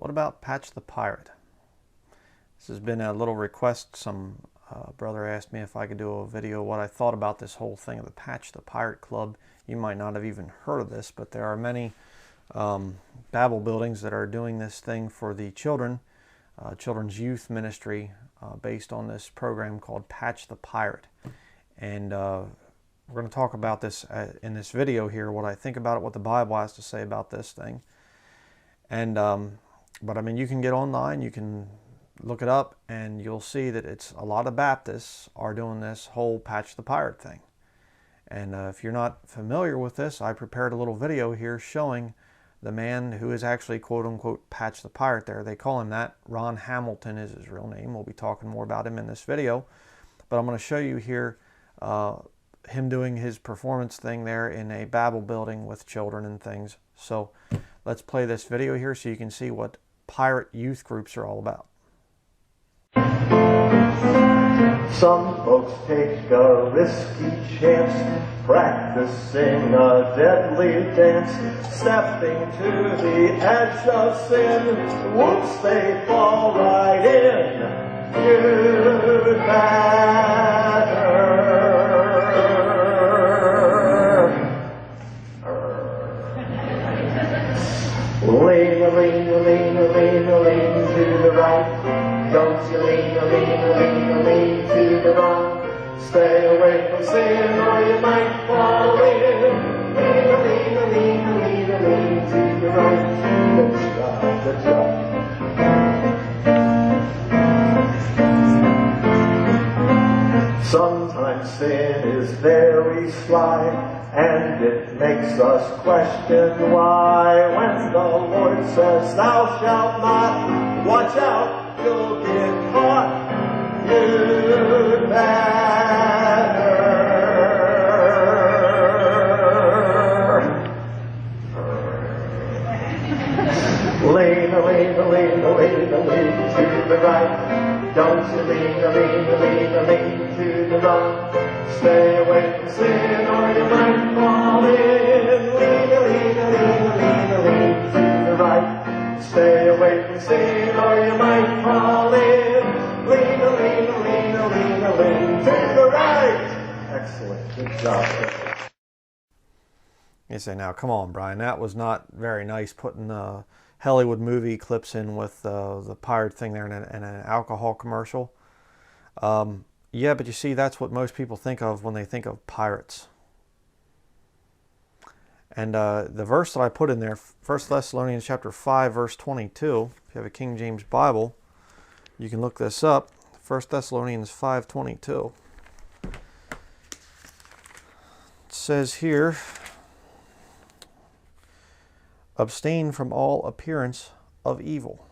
What about Patch the Pirate? This has been a little request. Some brother asked me if I could do a video what I thought about this whole thing of the Patch the Pirate Club. You might not have even heard of this, but there are many Bible buildings that are doing this thing for the children, children's youth ministry, based on this program called Patch the Pirate. And we're going to talk about this in this video here, what I think about it, what the Bible has to say about this thing. And but I mean, you can get online, you can look it up, and you'll see that it's a lot of Baptists are doing this whole Patch the Pirate thing. And if you're not familiar with this, I prepared a little video here showing the man who is actually quote-unquote Patch the Pirate there. They call him that. Ron Hamilton is his real name. We'll be talking more about him in this video. But I'm going to show you here him doing his performance thing there in a Bible building with children and things. So let's play this video here so you can see what pirate youth groups are all about. Some folks take a risky chance, practicing a deadly dance, stepping to the edge of sin. Whoops, they fall right in. You'd better lean to the right. Don't you lean to the wrong. Stay away from sin or you might fall in. Lean to the right. Good job. Sometimes sin is very sly, and it makes us question why. When the Lord says, "Thou shalt not," watch out, you'll get caught. You'd better lean to the right. Don't you lean to the wrong. Stay away from sin or you might fall in. Lean to the right. Stay away from sin or you might fall in. Lean to the right. Excellent. Good job. You say, now, come on, Brian, that was not very nice putting Hollywood movie clips in with the pirate thing there in an alcohol commercial. Yeah, but you see, that's what most people think of when they think of pirates. And the verse that I put in there, 1 Thessalonians chapter 5, verse 22, if you have a King James Bible, you can look this up. 1 Thessalonians 5:22. It says here, abstain from all appearance of evil.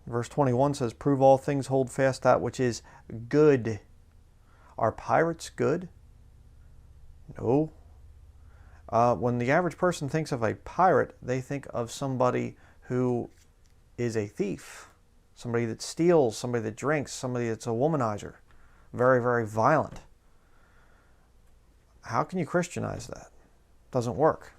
Verse 21 says, prove all things, hold fast that which is good. Are pirates good? No. When the average person thinks of a pirate, they think of somebody who is a thief, somebody that steals, somebody that drinks, somebody that's a womanizer, very, very violent. How can you Christianize that? It doesn't work.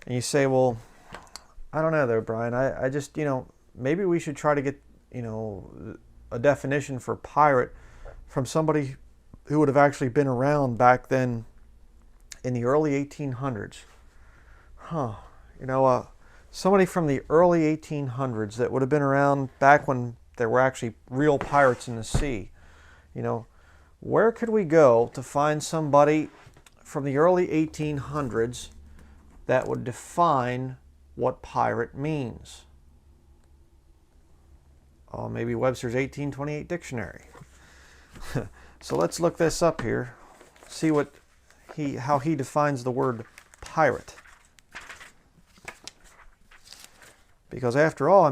And you say, well, I don't know though, Brian. I just, maybe we should try to get, a definition for pirate from somebody who would have actually been around back then in the early 1800s. Somebody from the early 1800s that would have been around back when there were actually real pirates in the sea. Where could we go to find somebody from the early 1800s that would define what pirate means? Maybe Webster's 1828 dictionary. So let's look this up here, see how he defines the word pirate. Because after all,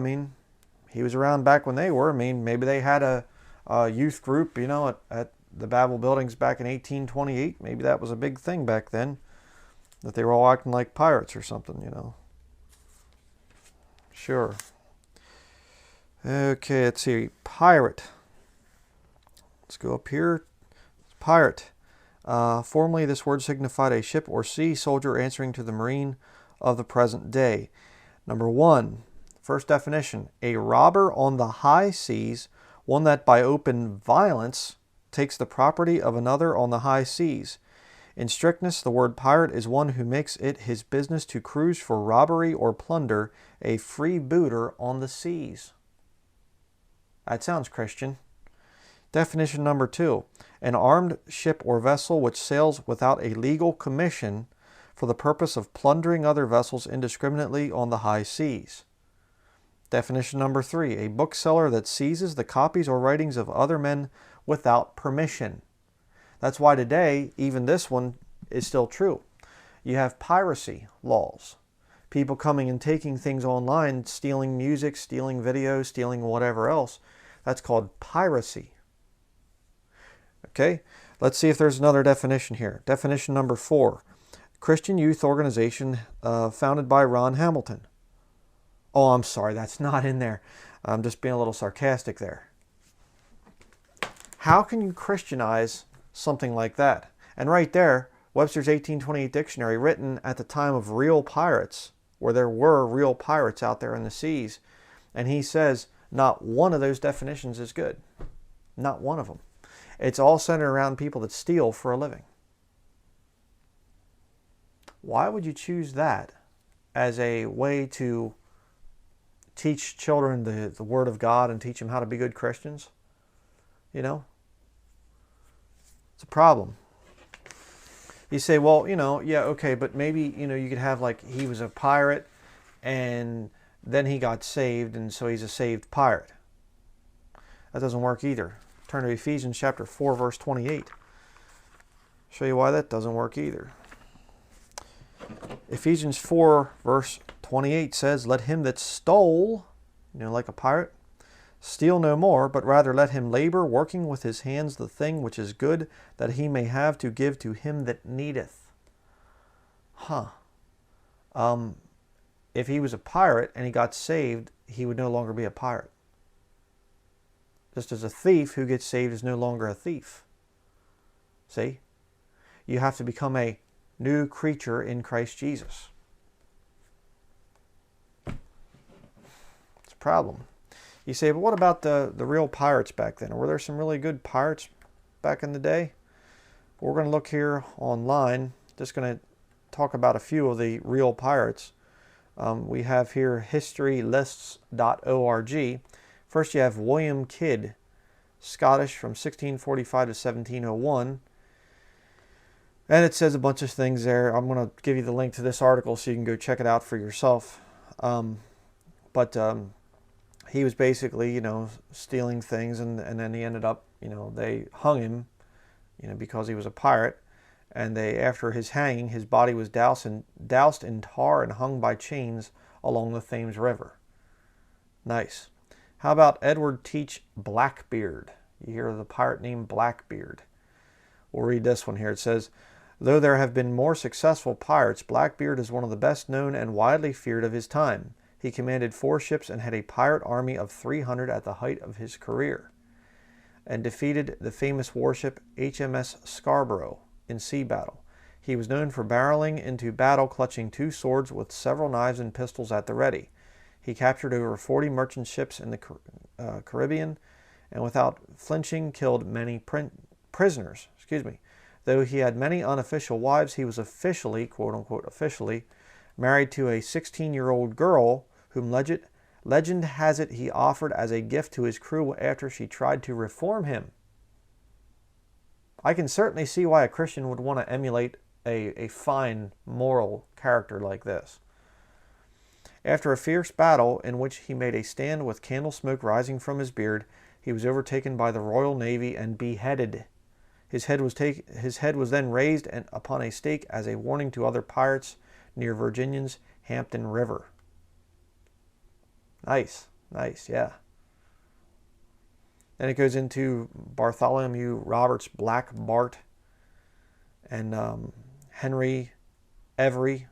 he was around back when they were. Maybe they had a youth group, at the Bible buildings back in 1828. Maybe that was a big thing back then, that they were all acting like pirates or something, Sure. Okay, let's see. Pirate. Let's go up here. Pirate. Formerly, this word signified a ship or sea soldier answering to the marine of the present day. Number one, First definition, a robber on the high seas, one that by open violence takes the property of another on the high seas. In strictness, the word pirate is one who makes it his business to cruise for robbery or plunder, a freebooter on the seas. That sounds Christian. Definition number 2, an armed ship or vessel which sails without a legal commission for the purpose of plundering other vessels indiscriminately on the high seas. Definition number 3, a bookseller that seizes the copies or writings of other men without permission. That's why today, even this one is still true. You have piracy laws. People coming and taking things online, stealing music, stealing videos, stealing whatever else. That's called piracy. Okay, let's see if there's another definition here. Definition number 4, Christian youth organization founded by Ron Hamilton. Oh, I'm sorry, that's not in there. I'm just being a little sarcastic there. How can you Christianize something like that? And right there, Webster's 1828 dictionary, written at the time of real pirates, where there were real pirates out there in the seas, and he says not one of those definitions is good. Not one of them. It's all centered around people that steal for a living. Why would you choose that as a way to teach children the Word of God and teach them how to be good Christians? You know? It's a problem. You say, well, yeah, okay, but maybe, you could have like he was a pirate and then he got saved and so he's a saved pirate. That doesn't work either. Turn to Ephesians chapter 4, verse 28. Show you why that doesn't work either. Ephesians 4, verse 28 says, let him that stole, like a pirate, steal no more, but rather let him labor, working with his hands the thing which is good, that he may have to give to him that needeth. If he was a pirate and he got saved, he would no longer be a pirate. Just as a thief who gets saved is no longer a thief. See? You have to become a new creature in Christ Jesus. It's a problem. You say, but what about the real pirates back then? Were there some really good pirates back in the day? We're going to look here online. Just going to talk about a few of the real pirates. We have here historylists.org. First you have William Kidd, Scottish, from 1645 to 1701. And it says a bunch of things there. I'm going to give you the link to this article so you can go check it out for yourself. He was basically, stealing things, and then he ended up, they hung him, because he was a pirate. And after his hanging, his body was doused in tar and hung by chains along the Thames River. Nice. How about Edward Teach Blackbeard? You hear of the pirate named Blackbeard. We'll read this one here. It says, though there have been more successful pirates, Blackbeard is one of the best known and widely feared of his time. He commanded 4 ships and had a pirate army of 300 at the height of his career, and defeated the famous warship HMS Scarborough in sea battle. He was known for barreling into battle clutching 2 swords with several knives and pistols at the ready. He captured over 40 merchant ships in the Caribbean, and without flinching killed many prisoners. Though he had many unofficial wives, he was officially, quote-unquote officially, married to a 16-year-old girl whom legend has it he offered as a gift to his crew after she tried to reform him. I can certainly see why a Christian would want to emulate a fine moral character like this. After a fierce battle in which he made a stand with candle smoke rising from his beard, he was overtaken by the Royal Navy and beheaded. His head was then raised upon a stake as a warning to other pirates near Virginia's Hampton River. Nice, yeah. Then it goes into Bartholomew Roberts Black Bart and Henry Every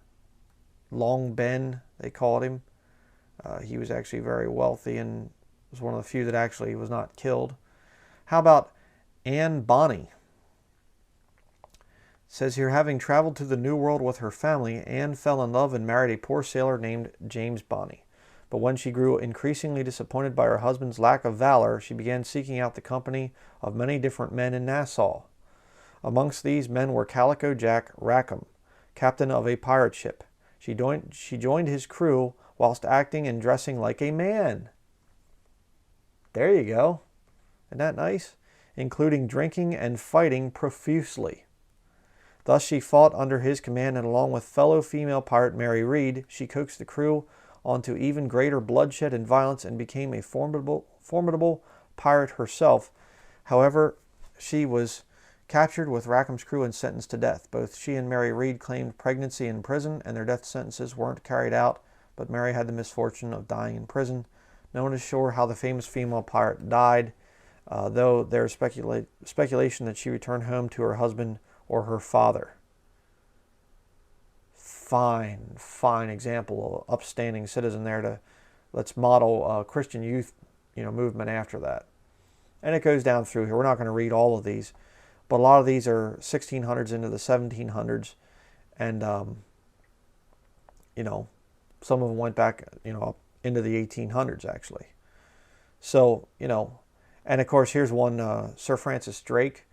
Long Ben, they called him. He was actually very wealthy and was one of the few that actually was not killed. How about Anne Bonny? It says here, having traveled to the New World with her family, Anne fell in love and married a poor sailor named James Bonny. But when she grew increasingly disappointed by her husband's lack of valor, she began seeking out the company of many different men in Nassau. Amongst these men were Calico Jack Rackham, captain of a pirate ship. She joined his crew whilst acting and dressing like a man. There you go. Isn't that nice? Including drinking and fighting profusely. Thus she fought under his command, and along with fellow female pirate Mary Read, she coaxed the crew onto even greater bloodshed and violence and became a formidable pirate herself. However, she was captured with Rackham's crew and sentenced to death. Both she and Mary Read claimed pregnancy in prison, and their death sentences weren't carried out, but Mary had the misfortune of dying in prison. No one is sure how the famous female pirate died, though there is speculation that she returned home to her husband or her father. Fine example of upstanding citizen there. To let's model Christian youth, movement after that. And it goes down through here. We're not going to read all of these, but a lot of these are 1600s into the 1700s, and some of them went back, up into the 1800s actually. So and of course here's one, Sir Francis Drake,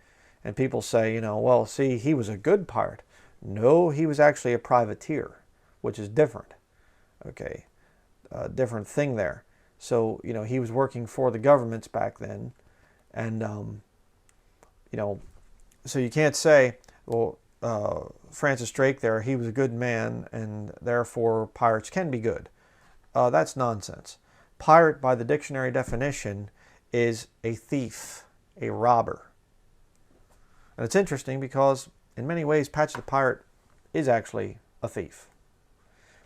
and people say, well, see, he was a good pirate. No, he was actually a privateer, which is different. Okay, different thing there. So he was working for the governments back then, and so you can't say, well, Francis Drake there, he was a good man, and therefore pirates can be good. That's nonsense. Pirate, by the dictionary definition, is a thief, a robber. And it's interesting because in many ways Patch the Pirate is actually a thief.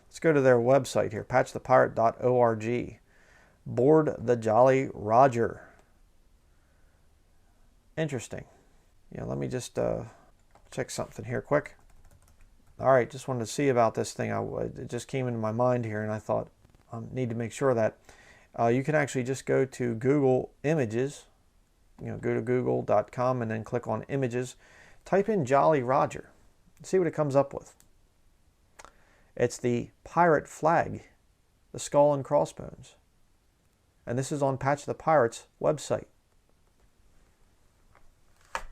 Let's go to their website here, patchthepirate.org. Board the Jolly Roger. Interesting. Let me just check something here quick. All right, just wanted to see about this thing. It just came into my mind here, and I thought I need to make sure that you can actually just go to Google Images. Go to google.com and then click on Images. Type in Jolly Roger. See what it comes up with. It's the pirate flag, the skull and crossbones. And this is on Patch the Pirate's website.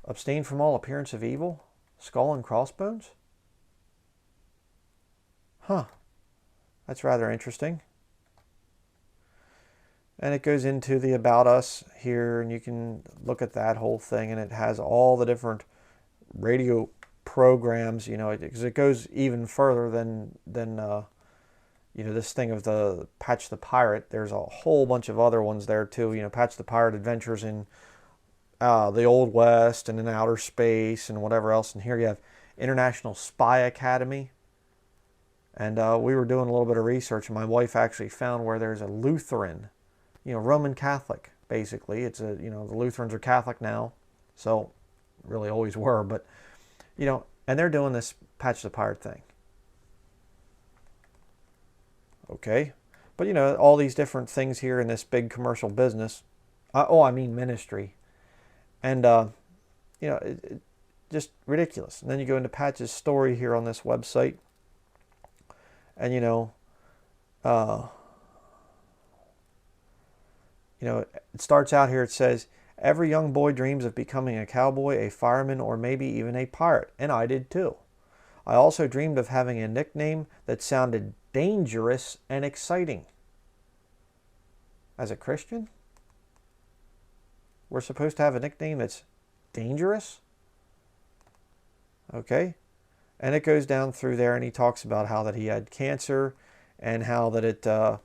Abstain from all appearance of evil, skull and crossbones? Huh. That's rather interesting. And it goes into the About Us here, and you can look at that whole thing, and it has all the different radio programs, because it goes even further than this thing of the Patch the Pirate. There's a whole bunch of other ones there too. Patch the Pirate Adventures in the Old West and in outer space and whatever else. And here you have International Spy Academy. And we were doing a little bit of research, and my wife actually found where there's a Lutheran, Roman Catholic, basically. It's the Lutherans are Catholic now, so really always were, but, and they're doing this Patch the Pirate thing. Okay, but, all these different things here in this big commercial business, ministry, and, just ridiculous. And then you go into Patch's story here on this website, and, it starts out here, it says, every young boy dreams of becoming a cowboy, a fireman, or maybe even a pirate, and I did too. I also dreamed of having a nickname that sounded dangerous and exciting. As a Christian, we're supposed to have a nickname that's dangerous? Okay. And it goes down through there, and he talks about how that he had cancer, and how that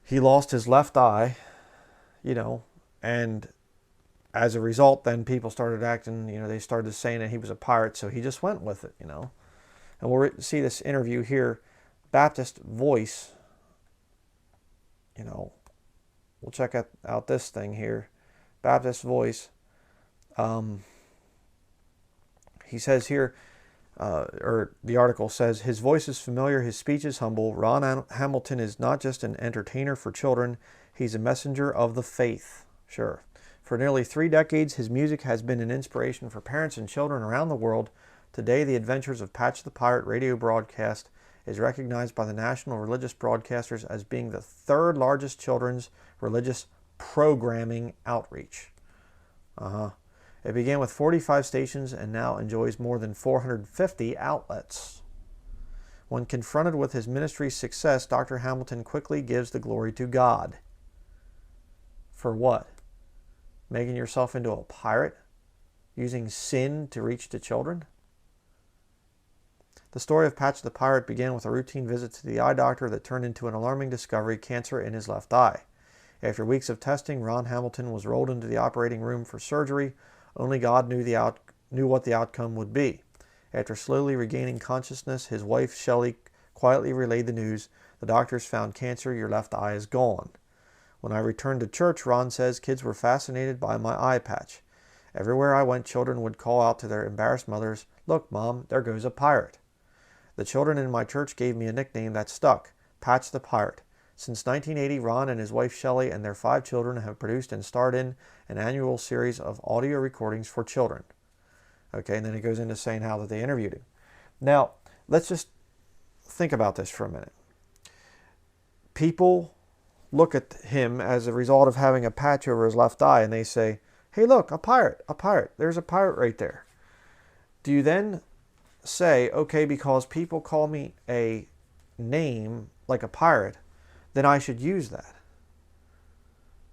he lost his left eye, and as a result, then people started acting, they started saying that he was a pirate, so he just went with it, And we'll see this interview here, Baptist Voice, we'll check out this thing here, Baptist Voice. He says here, or the article says, his voice is familiar, his speech is humble. Ron Hamilton is not just an entertainer for children, he's a messenger of the faith. Sure. For nearly 3 decades, his music has been an inspiration for parents and children around the world. Today, the adventures of Patch the Pirate radio broadcast is recognized by the national religious broadcasters as being the third largest children's religious programming outreach. It began with 45 stations and now enjoys more than 450 outlets. When confronted with his ministry's success, Dr. Hamilton quickly gives the glory to God. For what? Making yourself into a pirate? Using sin to reach the children? The story of Patch the Pirate began with a routine visit to the eye doctor that turned into an alarming discovery: cancer in his left eye. After weeks of testing, Ron Hamilton was rolled into the operating room for surgery. Only God knew what the outcome would be. After slowly regaining consciousness, his wife, Shelley, quietly relayed the news. The doctors found cancer. Your left eye is gone. When I returned to church, Ron says, kids were fascinated by my eye patch. Everywhere I went, children would call out to their embarrassed mothers, "Look, Mom, there goes a pirate." The children in my church gave me a nickname that stuck, Patch the Pirate. Since 1980, Ron and his wife Shelley and their 5 children have produced and starred in an annual series of audio recordings for children. Okay, and then it goes into saying how that they interviewed him. Now, let's just think about this for a minute. People look at him as a result of having a patch over his left eye and they say, "Hey, look, a pirate, a pirate. There's a pirate right there." Do you then say, okay, because people call me a name like a pirate, then I should use that?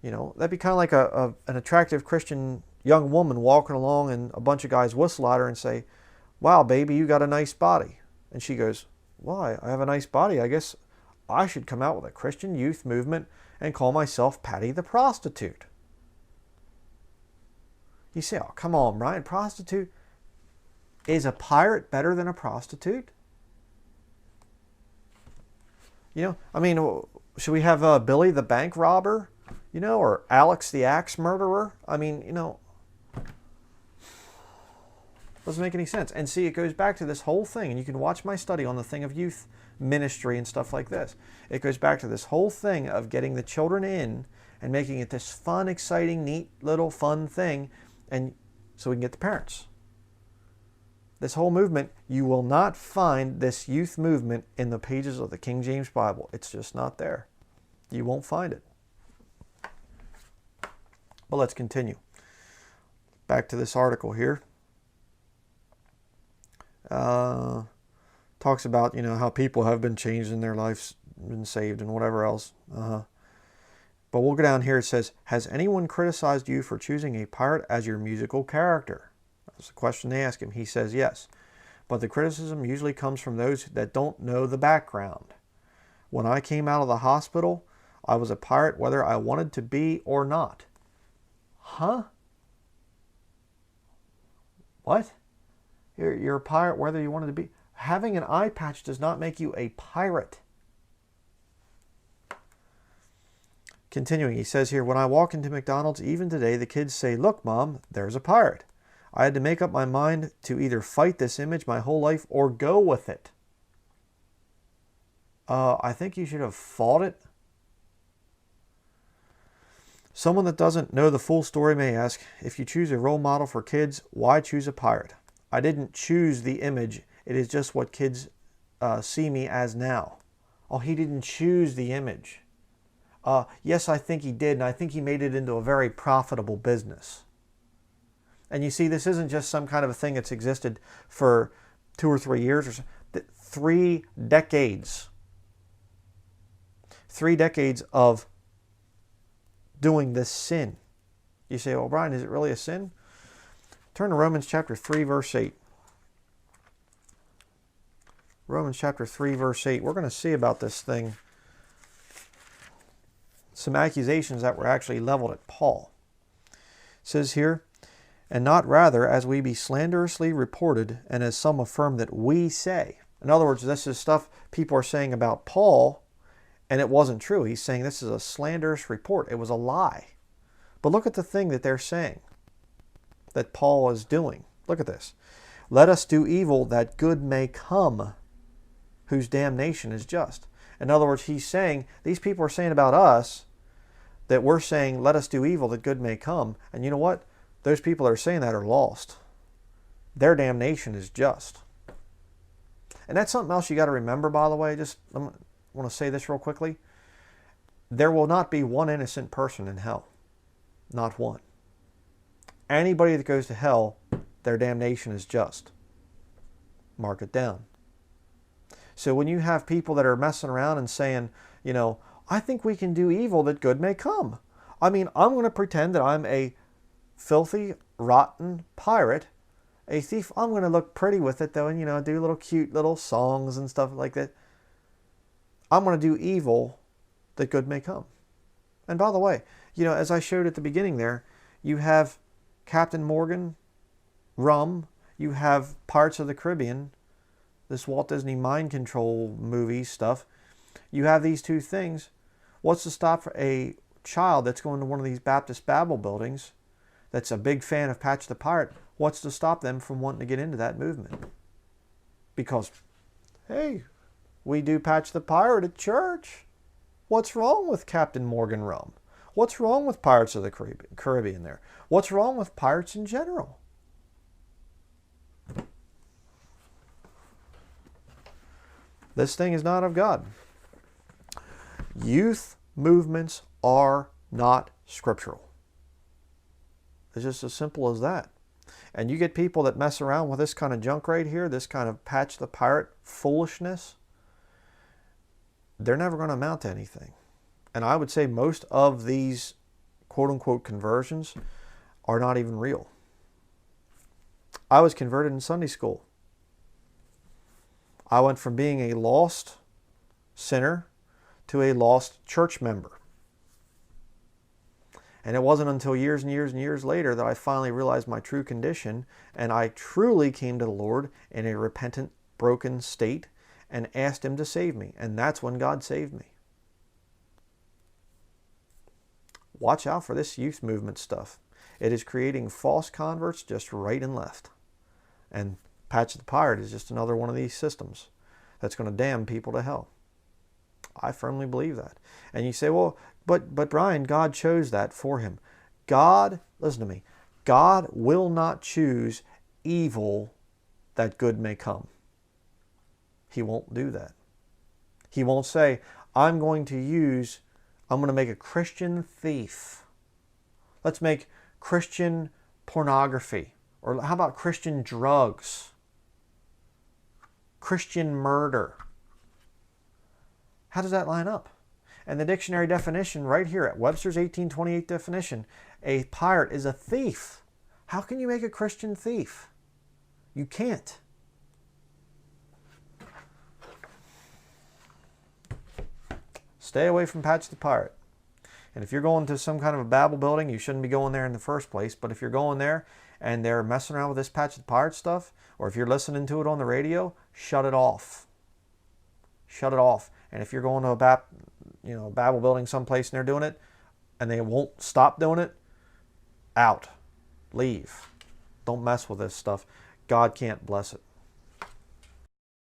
You know, that'd be kind of like an attractive Christian young woman walking along and a bunch of guys whistle at her and say, "Wow, baby, you got a nice body." And she goes, "Why? I have a nice body. I guess I should come out with a Christian youth movement and call myself Patty the Prostitute." You say, "Oh, come on, Brian, prostitute." Is a pirate better than a prostitute? You know, I mean, should we have Billy the bank robber, you know, or Alex the axe murderer? I mean, you know, doesn't make any sense. And see, it goes back to this whole thing, and you can watch my study on the thing of youth ministry and stuff like this. It goes back to this whole thing of getting the children in and making it this fun, exciting, neat little fun thing, and so we can get the parents. This whole movement, you will not find this youth movement in the pages of the King James Bible. It's just not there. You won't find it. But let's continue. Back to this article here. Talks about, you know, how people have been changed in their lives, been saved and whatever else. But we'll go down here. It says, has anyone criticized you for choosing a pirate as your musical character? That's the question they ask him. He says yes. But the criticism usually comes from those that don't know the background. When I came out of the hospital, I was a pirate whether I wanted to be or not. Huh? What? You're a pirate whether you wanted to be? Having an eye patch does not make you a pirate. Continuing, he says here, when I walk into McDonald's, even today, the kids say, "Look, Mom, there's a pirate." I had to make up my mind to either fight this image my whole life or go with it. I think you should have fought it. Someone that doesn't know the full story may ask, if you choose a role model for kids, why choose a pirate? I didn't choose the image. It is just what kids see me as now. Oh, he didn't choose the image. Yes, I think he did, and I think he made it into a very profitable business. And you see, this isn't just some kind of a thing that's existed for 2 or 3 years or so. 3 decades. 3 decades of doing this sin. You say, well, Brian, is it really a sin? Turn to Romans chapter 3, verse 8. Romans chapter 3, verse 8. We're going to see about this thing some accusations that were actually leveled at Paul. It says here, and not rather as we be slanderously reported, and as some affirm that we say. In other words, this is stuff people are saying about Paul, and it wasn't true. He's saying this is a slanderous report. It was a lie. But look at the thing that they're saying that Paul is doing. Look at this. Let us do evil that good may come, whose damnation is just. In other words, he's saying, these people are saying about us that we're saying, let us do evil that good may come. And you know what? Those people that are saying that are lost. Their damnation is just. And that's something else you got to remember, by the way. I want to say this real quickly. There will not be one innocent person in hell. Not one. Anybody that goes to hell, their damnation is just. Mark it down. So when you have people that are messing around and saying, you know, I think we can do evil that good may come. I mean, I'm going to pretend that I'm a filthy, rotten pirate, a thief. I'm going to look pretty with it, though, and, you know, do little cute little songs and stuff like that. I'm going to do evil that good may come. And by the way, you know, as I showed at the beginning there, you have Captain Morgan, rum, you have Pirates of the Caribbean, this Walt Disney mind control movie stuff. You have these two things. What's to stop for a child that's going to one of these Baptist Babel buildings that's a big fan of Patch the Pirate? What's to stop them from wanting to get into that movement? Because, hey, we do Patch the Pirate at church. What's wrong with Captain Morgan rum? What's wrong with Pirates of the Caribbean there? What's wrong with pirates in general? This thing is not of God. Youth movements are not scriptural. It's just as simple as that. And you get people that mess around with this kind of junk right here, this kind of Patch the Pirate foolishness, they're never going to amount to anything. And I would say most of these quote-unquote conversions are not even real. I was converted in Sunday school. I went from being a lost sinner to a lost church member. And it wasn't until years and years and years later that I finally realized my true condition, and I truly came to the Lord in a repentant, broken state and asked Him to save me. And that's when God saved me. Watch out for this youth movement stuff. It is creating false converts just right and left. And Patch the Pirate is just another one of these systems that's going to damn people to hell. I firmly believe that. And you say, well, but Brian, God chose that for him. God, listen to me, God will not choose evil that good may come. He won't do that. He won't say, I'm going to make a Christian thief. Let's make Christian pornography. Or how about Christian drugs? Christian murder. How does that line up? And the dictionary definition right here at Webster's 1828 definition, a pirate is a thief. How can you make a Christian thief? You can't. Stay away from Patch the Pirate. And if you're going to some kind of a Babel building, you shouldn't be going there in the first place. But if you're going there and they're messing around with this Patch the Pirate stuff, or if you're listening to it on the radio, shut it off. Shut it off. And if you're going to a Babel building someplace and they're doing it, and they won't stop doing it, out. Leave. Don't mess with this stuff. God can't bless it.